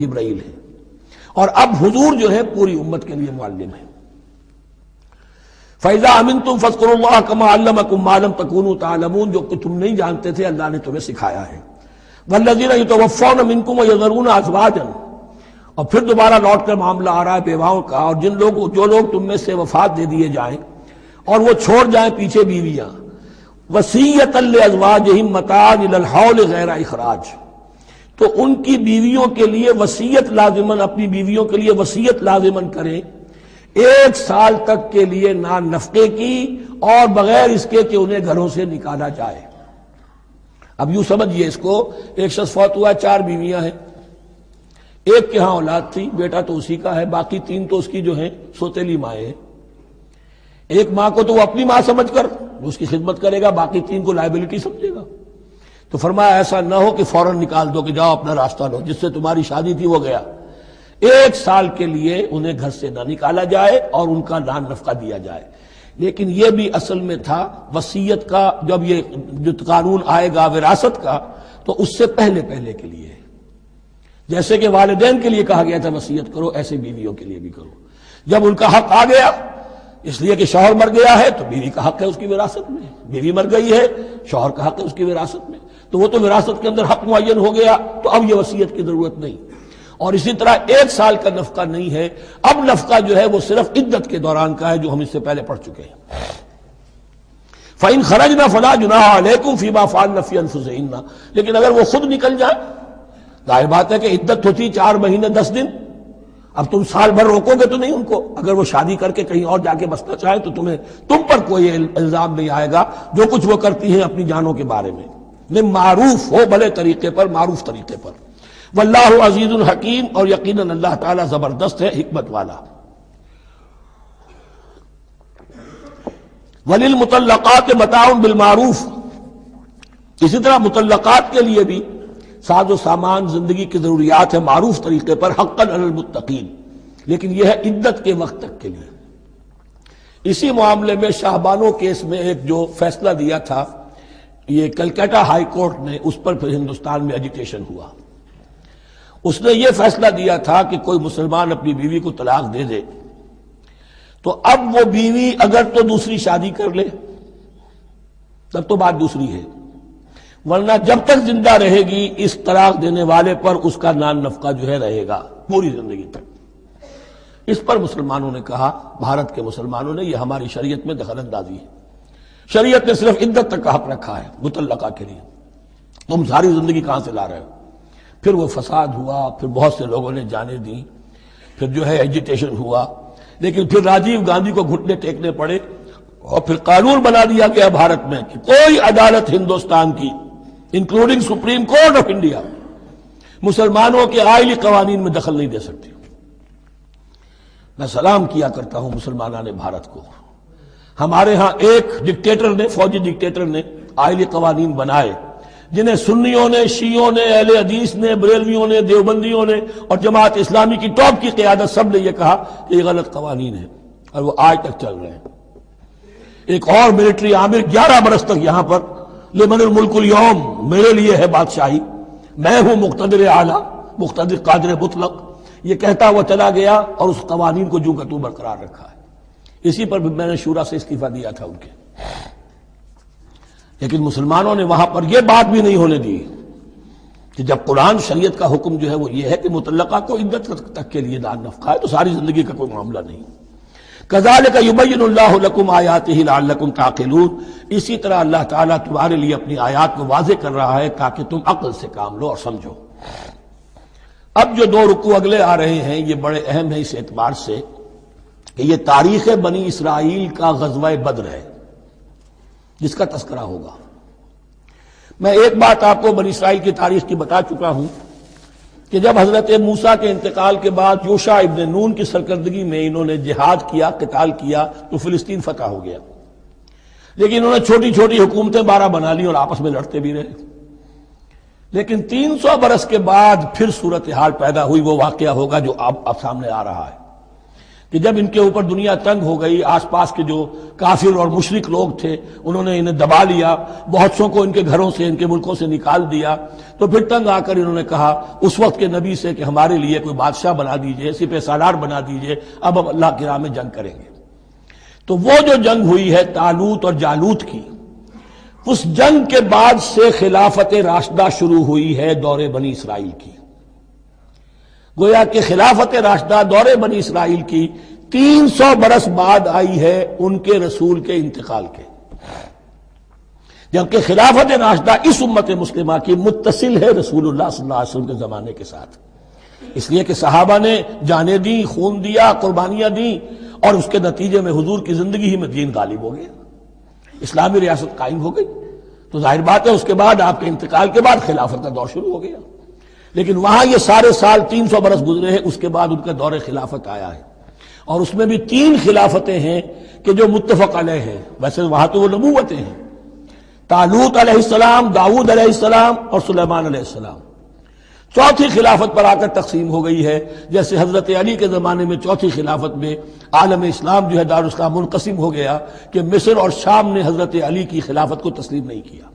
جبرائیل ہے، اور اب حضور جو ہے پوری امت کے لیے معلم ہے۔ فَإِذَا أَمِنْتُمْ فَاذْكُرُوا اللَّهَ كَمَا عَلَّمَكُمْ مَا لَمْ تَكُونُوا تَعْلَمُونَ، جو کہ تم نہیں جانتے تھے اللہ نے تمہیں سکھایا ہے۔ وَالَّذِينَ يَتَوَفَّوْنَ مِنْكُمْ وَيَذَرُونَ أَزْوَاجًا، اور پھر دوبارہ لوٹ کر معاملہ آ رہا ہے بیواؤں کا، اور جو لوگ تم میں سے وفات دے دیے جائیں اور وہ چھوڑ جائیں پیچھے بیویاں، وصیۃ لازواجہم متاعا الی الحول غیر اخراج، تو ان کی بیویوں کے لیے وصیت لازماً، اپنی بیویوں کے لیے وصیت لازماً کریں 1 سال تک کے لیے نان نفقے کی، اور بغیر اس کے کہ انہیں گھروں سے نکالا جائے۔ اب یوں سمجھئے اس کو، ایک شخص فوت ہوا، 4 بیویاں ہیں، ایک کے ہاں اولاد تھی، بیٹا تو اسی کا ہے، باقی 3 تو اس کی جو ہیں سوتیلی مائیں ہیں۔ ایک ماں کو تو وہ اپنی ماں سمجھ کر اس کی خدمت کرے گا، باقی 3 کو لائبلٹی سمجھے گا۔ تو فرمایا ایسا نہ ہو کہ فوراً نکال دو کہ جاؤ اپنا راستہ لو، جس سے تمہاری شادی تھی وہ گیا۔ 1 سال کے لیے انہیں گھر سے نہ نکالا جائے اور ان کا نان نفقہ دیا جائے۔ لیکن یہ بھی اصل میں تھا وصیت کا، جب یہ جو قانون آئے گا وراثت کا تو اس سے پہلے کے لیے، جیسے کہ والدین کے لیے کہا گیا تھا وصیت کرو، ایسے بیویوں کے لیے بھی کرو۔ جب ان کا حق آ گیا، اس لیے کہ شوہر مر گیا ہے تو بیوی کا حق ہے اس کی وراثت میں، بیوی مر گئی ہے شوہر کا حق ہے اس کی وراثت میں، تو وہ تو وراثت کے اندر حق معین ہو گیا، تو اب یہ وصیت کی ضرورت نہیں۔ اور اسی طرح 1 سال کا نفقہ نہیں ہے، اب نفقہ جو ہے وہ صرف عدت کے دوران کا ہے، جو ہم اس سے پہلے پڑھ چکے ہیں۔ فَإِنْ خَرَجْنَا فَلَا جُنَاحَ عَلَيْكُمْ فِي مَا فَعَلْنَ فِي أَنفُسِهِنَّ، لیکن اگر وہ خود نکل جائیں، ظاہر بات ہے کہ عدت ہوتی 4 مہینے 10 دن، اب تم سال بھر روکو گے تو نہیں ان کو، اگر وہ شادی کر کے کہیں اور جا کے بسنا چاہیں تو تم پر کوئی الزام نہیں آئے گا، جو کچھ وہ کرتی ہیں اپنی جانوں کے بارے میں معروف ہو، بھلے طریقے پر، معروف طریقے پر۔ واللہ عزیز الحکیم، اور یقیناً اللہ تعالیٰ زبردست ہے، حکمت والا۔ وللمطلقات متاع بالمعروف، اسی طرح مطلقات کے لیے بھی ساز و سامان زندگی کی ضروریات ہے معروف طریقے پر، حقا علی المتقین، لیکن یہ ہے عدت کے وقت تک کے لیے۔ اسی معاملے میں شاہ بانو کیس میں ایک جو فیصلہ دیا تھا، یہ کلکتہ ہائی کورٹ نے، اس پر پھر ہندوستان میں ایجیٹیشن ہوا۔ اس نے یہ فیصلہ دیا تھا کہ کوئی مسلمان اپنی بیوی کو طلاق دے دے تو اب وہ بیوی اگر تو دوسری شادی کر لے تب تو بات دوسری ہے، ورنہ جب تک زندہ رہے گی اس طلاق دینے والے پر اس کا نان نفقہ جو ہے رہے گا پوری زندگی تک۔ اس پر مسلمانوں نے کہا، بھارت کے مسلمانوں نے، یہ ہماری شریعت میں دخل اندازی ہے، شریعت نے صرف عدت تک کا حق رکھا ہے مطلقہ کے لیے، تم ساری زندگی کہاں سے لا رہے ہو؟ پھر وہ فساد ہوا، پھر بہت سے لوگوں نے جانیں دیں، پھر جو ہے ایجیٹیشن ہوا، لیکن پھر راجیو گاندھی کو گھٹنے ٹیکنے پڑے، اور پھر قانون بنا دیا گیا بھارت میں کہ کوئی عدالت ہندوستان کی including supreme court of India مسلمانوں کے آئلی قوانین میں دخل نہیں دے سکتی۔ میں سلام کیا کرتا ہوں مسلمانان بھارت کو، ہمارے ہاں ایک ڈکٹیٹر نے، فوجی ڈکٹیٹر نے آئلی قوانین بنائے، جنہیں سنیوں نے، شیعوں نے، اہل حدیث نے، بریلویوں نے، دیوبندیوں نے اور جماعت اسلامی کی ٹاپ کی قیادت سب نے یہ کہا کہ یہ غلط قوانین ہیں، اور وہ آج تک چل رہے ہیں۔ ایک اور ملٹری عامر 11 برس تک یہاں پر، لمن الملک اليوم، میرے لیے ہے بادشاہی، میں ہوں مقتدر اعلیٰ، مقتدر قادر مطلق، یہ کہتا ہوا چلا گیا اور اس قوانین کو جو کا تو برقرار رکھا ہے۔ اسی پر بھی میں نے شورا سے استعفیٰ دیا تھا ان کے، لیکن مسلمانوں نے وہاں پر یہ بات بھی نہیں ہونے دی کہ جب قرآن شریعت کا حکم جو ہے وہ یہ ہے کہ مطلقہ کو عدت تک کے لیے نان نفقہ ہے تو ساری زندگی کا کوئی معاملہ نہیں۔ کذالک یبین اللہ لکم آیاتہ لعلکم تعقلون، اسی طرح اللہ تعالیٰ تمہارے لیے اپنی آیات کو واضح کر رہا ہے تاکہ تم عقل سے کام لو اور سمجھو۔ اب جو 2 رکوع اگلے آ رہے ہیں یہ بڑے اہم ہیں اس اعتبار سے کہ یہ تاریخ بنی اسرائیل کا غزوہ بدر ہے جس کا تذکرہ ہوگا۔ میں ایک بات آپ کو بنی اسرائیل کی تاریخ کی بتا چکا ہوں کہ جب حضرت موسیٰ کے انتقال کے بعد یوشع ابن نون کی سرکردگی میں انہوں نے جہاد کیا، قتال کیا تو فلسطین فتح ہو گیا، لیکن انہوں نے چھوٹی چھوٹی حکومتیں 12 بنا لی اور آپس میں لڑتے بھی رہے۔ لیکن 300 برس کے بعد پھر صورتحال پیدا ہوئی، وہ واقعہ ہوگا جو اب سامنے آ رہا ہے کہ جب ان کے اوپر دنیا تنگ ہو گئی، آس پاس کے جو کافر اور مشرک لوگ تھے انہوں نے انہیں دبا لیا، بہت سو کو ان کے گھروں سے، ان کے ملکوں سے نکال دیا، تو پھر تنگ آ کر انہوں نے کہا اس وقت کے نبی سے کہ ہمارے لیے کوئی بادشاہ بنا دیجئے، سپہ سالار بنا دیجئے، اب ہم اللہ کی راہ میں جنگ کریں گے۔ تو وہ جو جنگ ہوئی ہے طالوت اور جالوت کی، اس جنگ کے بعد سے خلافت راشدہ شروع ہوئی ہے دور بنی اسرائیل کی۔ گویا کہ خلافت راشدہ دور بنی اسرائیل کی 300 برس بعد آئی ہے ان کے رسول کے انتقال کے، جبکہ خلافت راشدہ اس امت مسلمہ کی متصل ہے رسول اللہ صلی اللہ علیہ وسلم کے زمانے کے ساتھ، اس لیے کہ صحابہ نے جانیں دیں، خون دیا، قربانیاں دیں، اور اس کے نتیجے میں حضور کی زندگی ہی میں دین غالب ہو گیا، اسلامی ریاست قائم ہو گئی۔ تو ظاہر بات ہے اس کے بعد آپ کے انتقال کے بعد خلافت کا دور شروع ہو گیا، لیکن وہاں یہ سارے سال 300 برس گزرے ہیں، اس کے بعد ان کا دور خلافت آیا ہے، اور اس میں بھی 3 خلافتیں ہیں کہ جو متفق علیہ ہیں، ویسے وہاں تو وہ نبوتیں ہیں، طالوت علیہ السلام، داؤد علیہ السلام اور سلیمان علیہ السلام۔ چوتھی خلافت پر آ کر تقسیم ہو گئی ہے، جیسے حضرت علی کے زمانے میں چوتھی خلافت میں عالم اسلام جو ہے دارالاسلام منقسم ہو گیا کہ مصر اور شام نے حضرت علی کی خلافت کو تسلیم نہیں کیا۔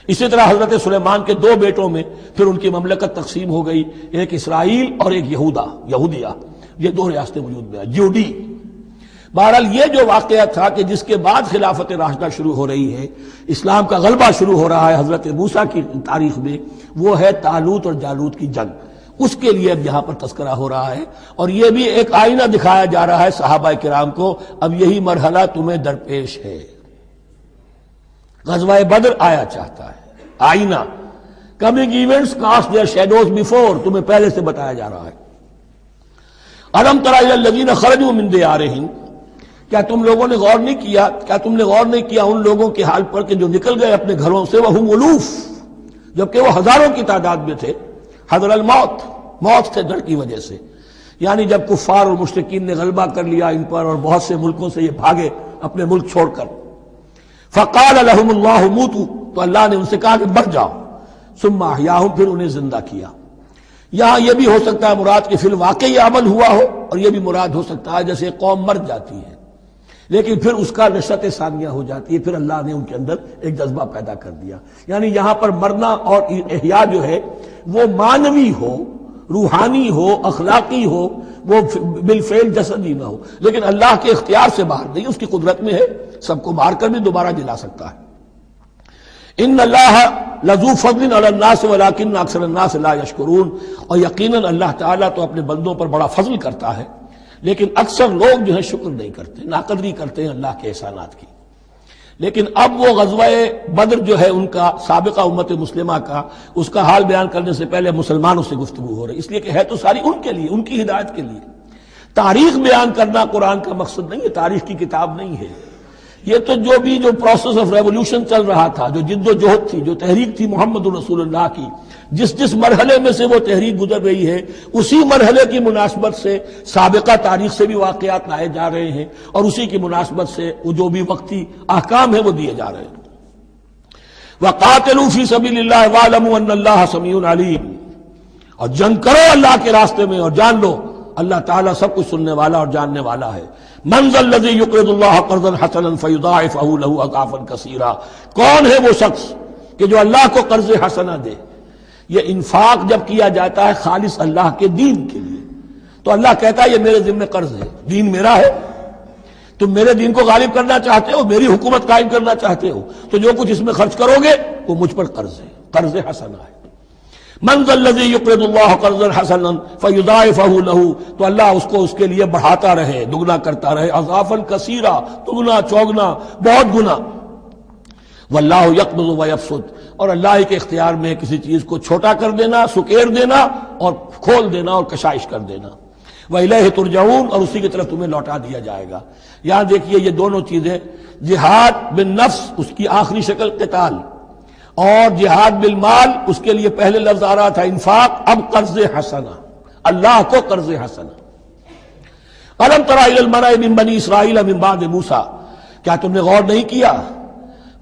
اسی طرح حضرت سلیمان کے 2 بیٹوں میں پھر ان کی مملکت تقسیم ہو گئی، ایک اسرائیل اور ایک یہودیہ، یہ 2 ریاستیں وجود میں ہیں، جیوڈی۔ بہرحال یہ جو واقعہ تھا کہ جس کے بعد خلافت راشدہ شروع ہو رہی ہے، اسلام کا غلبہ شروع ہو رہا ہے حضرت موسیٰ کی تاریخ میں، وہ ہے طالوت اور جالوت کی جنگ، اس کے لیے اب یہاں پر تذکرہ ہو رہا ہے، اور یہ بھی ایک آئینہ دکھایا جا رہا ہے صحابہ کرام کو، اب یہی مرحلہ تمہیں درپیش ہے۔ غزوہ بدر آیا چاہتا ہے، آئینہ، coming events cast their shadows before, تمہیں پہلے سے بتایا جا رہا ہے۔ الم تر الی الذین خرجوا من دیارہم، کیا تم لوگوں نے غور نہیں کیا، کیا تم نے غور نہیں کیا ان لوگوں کے حال پر کہ جو نکل گئے اپنے گھروں سے، وہم الوف، جبکہ وہ ہزاروں کی تعداد میں تھے، حذر الموت، موت سے ڈر کی وجہ سے، یعنی جب کفار اور مشرکین نے غلبہ کر لیا ان پر اور بہت سے ملکوں سے یہ بھاگے اپنے ملک چھوڑ کر، فقال لهم اللہ موتوا، تو اللہ نے ان سے کہا کہ مر جاؤ، ثم احیاہم، پھر انہیں زندہ کیا۔ یہاں یہ بھی ہو سکتا ہے مراد کہ فی الواقع یہ عمل ہوا ہو، اور یہ بھی مراد ہو سکتا ہے جیسے قوم مر جاتی ہے لیکن پھر اس کا نشأت ثانیہ ہو جاتی ہے، پھر اللہ نے ان کے اندر ایک جذبہ پیدا کر دیا، یعنی یہاں پر مرنا اور احیاء جو ہے وہ معنوی ہو، روحانی ہو، اخلاقی ہو، وہ بالفعل جسدی نہ ہو، لیکن اللہ کے اختیار سے باہر نہیں، اس کی قدرت میں ہے، سب کو مار کر بھی دوبارہ جلا سکتا ہے۔ ان اللہ لذو فضل علی الناس ولکن اکثر الناس لا یشکرون، اور یقیناً اللہ تعالیٰ تو اپنے بندوں پر بڑا فضل کرتا ہے، لیکن اکثر لوگ جو ہے شکر نہیں کرتے، ناقدری کرتے ہیں اللہ کے احسانات کی۔ لیکن اب وہ غزوہ بدر جو ہے ان کا سابقہ امت مسلمہ کا، اس کا حال بیان کرنے سے پہلے مسلمانوں سے گفتگو ہو رہی، اس لیے کہ ہے تو ساری ان کے لیے، ان کی ہدایت کے لیے۔ تاریخ بیان کرنا قرآن کا مقصد نہیں ہے، تاریخ کی کتاب نہیں ہے یہ، تو جو پروسیس آف ریولوشن چل رہا تھا، جو جد و جہد تھی، جو تحریک تھی محمد رسول اللہ کی، جس مرحلے میں سے وہ تحریک گزر رہی ہے، اسی مرحلے کی مناسبت سے سابقہ تاریخ سے بھی واقعات لائے جا رہے ہیں، اور اسی کی مناسبت سے وہ جو بھی وقتی احکام ہیں وہ دیے جا رہے ہیں۔ وَقَاتِلُوا فِي سَبِيلِ اللَّهِ وَاعْلَمُوا أَنَّ اللَّهَ سَمِيعٌ عَلِيمٌ، اور جنگ کرو اللہ کے راستے میں، اور جان لو اللہ تعالیٰ سب کچھ سننے والا اور جاننے والا ہے۔ مَنْ ذَا الَّذِي يُقْرِضُ اللَّهَ قَرْضًا حَسَنًا فَيُضَاعِفَهُ لَهُ أَضْعَافًا كَثِيرًا، کون ہے وہ شخص کہ جو اللہ کو قرض حسنہ دے؟ یہ انفاق جب کیا جاتا ہے خالص اللہ کے دین کے لیے، تو اللہ کہتا ہے یہ میرے ذمہ قرض ہے، دین میرا ہے، تم میرے دین کو غالب کرنا چاہتے ہو، میری حکومت قائم کرنا چاہتے ہو، تو جو کچھ اس میں خرچ کرو گے وہ مجھ پر قرض ہے، قرض حسنہ ہے۔ من ذا الذی یقرض اللہ قرضا حسنا فیضاعفہ لہ، تو اللہ اس کو اس کے لیے بڑھاتا رہے، دگنا کرتا رہے، اضعافا کثیرا، دگنا چوگنا، بہت گنا۔ واللہ یقبض ویبسط، اور اللہ ہی کے اختیار میں کسی چیز کو چھوٹا کر دینا، سکیر دینا، اور کھول دینا اور کشائش کر دینا۔ وَإِلَيْهِ تُرْجَعُونَ، اور اسی کی طرف تمہیں لوٹا دیا جائے گا۔ یہاں دیکھیے یہ دونوں چیزیں، جہاد بالنفس اس کی آخری شکل قتال، اور جہاد بالمال اس کے لیے پہلے لفظ آ رہا تھا انفاق، اب قرض حسنہ، اللہ کو قرض حسنہ۔ أَلَمْ تَرَ إِلَى الْمَلَإِ مِن بَنِي إِسْرَائِيلَ مِن بَعْدِ مُوسَىٰ، کیا تم نے غور نہیں کیا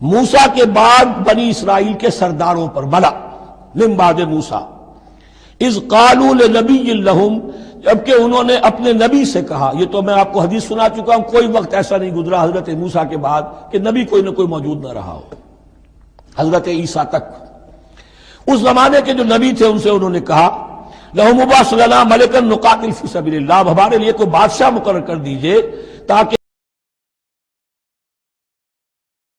موسیٰ کے بعد بنی اسرائیل کے سرداروں پر، ملا من بعد موسیٰ، اذ قالوا لنبی لہم، جبکہ انہوں نے اپنے نبی سے کہا، یہ تو میں آپ کو حدیث سنا چکا ہوں، کوئی وقت ایسا نہیں گزرا حضرت موسیٰ کے بعد کہ نبی کوئی نہ کوئی موجود نہ رہا ہو، حضرت عیسیٰ تک۔ اس زمانے کے جو نبی تھے ان سے انہوں نے کہا لَهُ مُبَعَثْ لَنَا مَلِكًا نُقَاتِلْ فِي سَبِيلِ اللَّهِ، ہمارے لیے کوئی بادشاہ مقرر کر دیجئے تاکہ